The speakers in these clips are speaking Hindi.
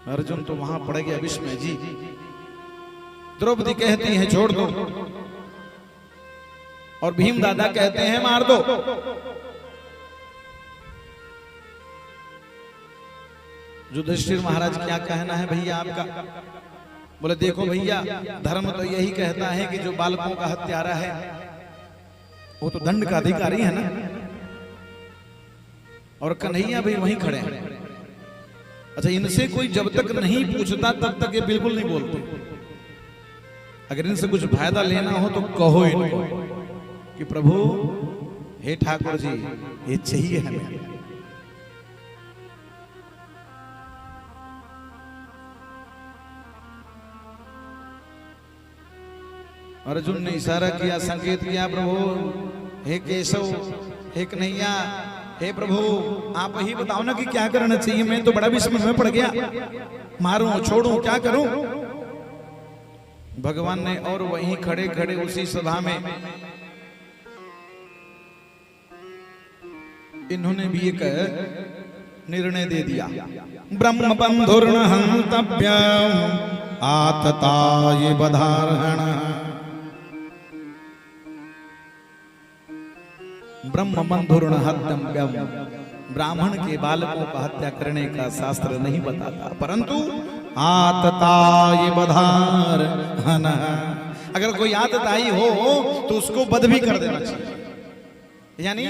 अर्जुन तो वहां पड़ गया विष में जी। द्रौपदी कहती है छोड़ दो और भीम दादा कहते हैं मार दो। युधिष्ठिर महाराज क्या कहना है भैया आपका? बोले देखो भैया, धर्म तो यही कहता है कि जो बालकों का हत्यारा है वो तो दंड का अधिकारी है ना। और कन्हैया भी वहीं खड़े हैं। अच्छा, इनसे कोई जब तक नहीं पूछता तब तक ये बिल्कुल नहीं बोलते। अगर इनसे कुछ फायदा लेना हो तो कहो इनको कि प्रभु हे ठाकुर जी ये चाहिए हमें। अर्जुन ने इशारा किया, संकेत किया, प्रभु हे केशव, हे कन्हैया, हे प्रभु आप ही बताओ ना कि क्या करना चाहिए। मैं तो बड़ा विस्मय में पड़ गया, मारूं छोड़ूं क्या करूं। भगवान ने और वहीं खड़े खड़े उसी सभा में इन्होंने भी एक निर्णय दे दिया। ब्रह्म बंधुर्न हन्तव्यम् आतताय बधार्हण। ब्रह्म बंधुर्न हन्तव्यम्, ब्राह्मण के बालकों का हत्या करने का शास्त्र नहीं बताता, परंतु आतताय बधार्हण, अगर कोई आतताई हो तो उसको वध भी कर देना चाहिए। यानी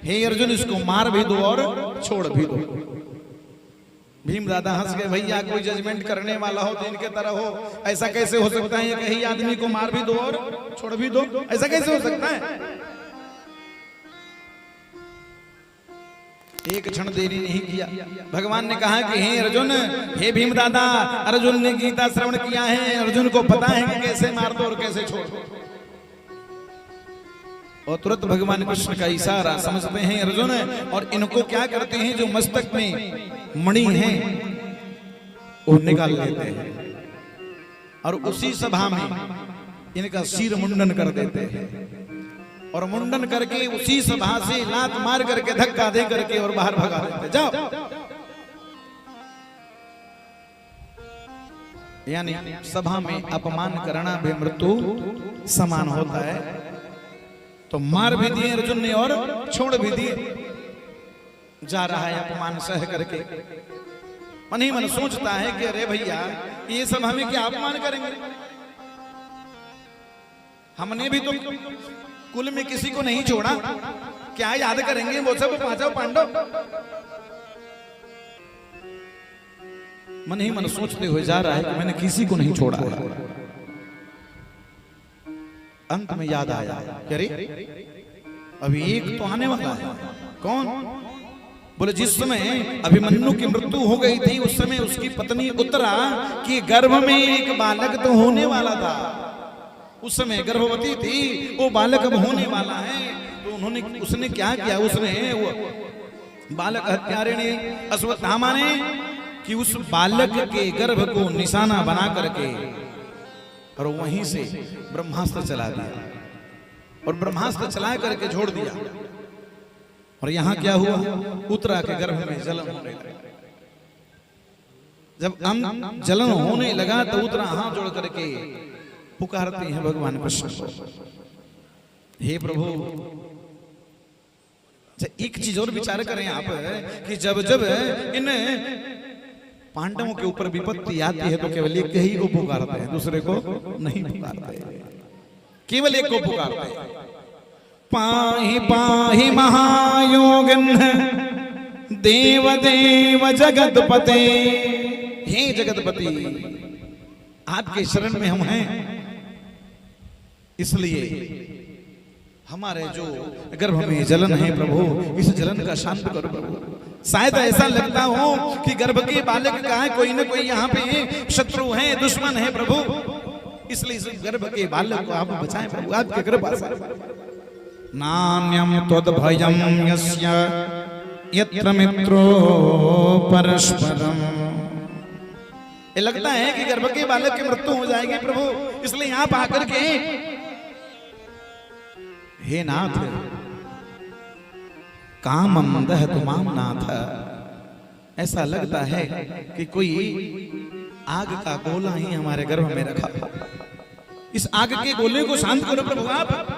हे अर्जुन इसको मार भी दो और छोड़ भी दो। भीम दादा हंस गए, भैया कोई जजमेंट करने वाला हो तो इनके तरह हो। ऐसा कैसे हो सकता है कि आदमी को मार भी दो और छोड़ भी दो, ऐसा कैसे हो सकता है? एक क्षण देरी नहीं किया। भगवान ने कहा कि हे अर्जुन, हे भीम दादा, अर्जुन ने गीता श्रवण किया है, अर्जुन को पता है कि कैसे मार दो और कैसे छोड़ दो। और तुरंत भगवान कृष्ण का इशारा समझते हैं अर्जुन, और इनको क्या करते हैं, जो मस्तक में मणि है वो निकाल लेते हैं और उसी सभा में इनका सिर मुंडन कर देते हैं। और मुंडन करके उसी सभा से लात मार करके धक्का दे करके और बाहर भगा देते, जाओ। यानी सभा में अपमान करना भी मृत्यु समान होता है। तो मार भी दिए अर्जुन ने और छोड़ भी दिए। जा रहा है अपमान सह करके, मन ही मन सोचता है कि अरे भैया ये सभा में क्या अपमान करेंगे, हमने भी तो कुल में किसी को नहीं छोड़ा, क्या याद करेंगे वो सब पांचों पांडव। मन ही मन सोचते हुए जा रहा है कि मैंने किसी को नहीं छोड़ा है। अंत में याद आया कि अरे अभी एक तो आने वाला है। कौन? बोले जिस समय अभिमन्यु की मृत्यु हो गई थी उस समय उसकी पत्नी उत्तरा कि गर्भ में एक बालक तो होने वाला था। उस समय गर्भवती थी, वो बालक अब होने वाला है। तो उसने क्या किया, उसने वो बालक हत्यारे ने, अश्वत्थामा ने, कि उस बालक के गर्भ को निशाना बना करके और वहीं से ब्रह्मास्त्र चला दिया और ब्रह्मास्त्र चला करके छोड़ दिया। और यहां क्या हुआ, उत्तरा के गर्भ में जलन होने लगा। जब जलन होने लगा तो उत्तरा हाथ जोड़ करके पुकारती हैं भगवान कृष्ण को, हे प्रभु। एक चीज और विचार करें आप कि जब जब इन पांडवों के ऊपर विपत्ति आती है तो केवल एक ही को पुकारते हैं, दूसरे को नहीं पुकारते, केवल एक को पुकारते हैं। पाहि पाहि महायोगिन देव देव जगतपते, हे जगतपति आपके शरण में हम हैं, इसलिए हमारे जो गर्भ में जलन है प्रभु, इस जलन का शांत करो प्रभु। शायद ऐसा लगता हो कि गर्भ के बालक का है कोई न कोई यहाँ पे शत्रु है, दुश्मन है प्रभु, इसलिए इस गर्भ के बालक को आप बचाएं प्रभु, आपके कृपा से। नान्यम त्वद्भयं यस्य यत्र मित्रो परस्परम। ये लगता है कि गर्भ के बालक की मृत्यु हो जाएगी प्रभु, इसलिए आप आकर के हे नाथ कामम दहतु माम नाथ, ऐसा लगता है कि कोई आग का गोला ही हमारे गर्भ में रखा। इस आग के गोले को शांत करो प्रभु आप।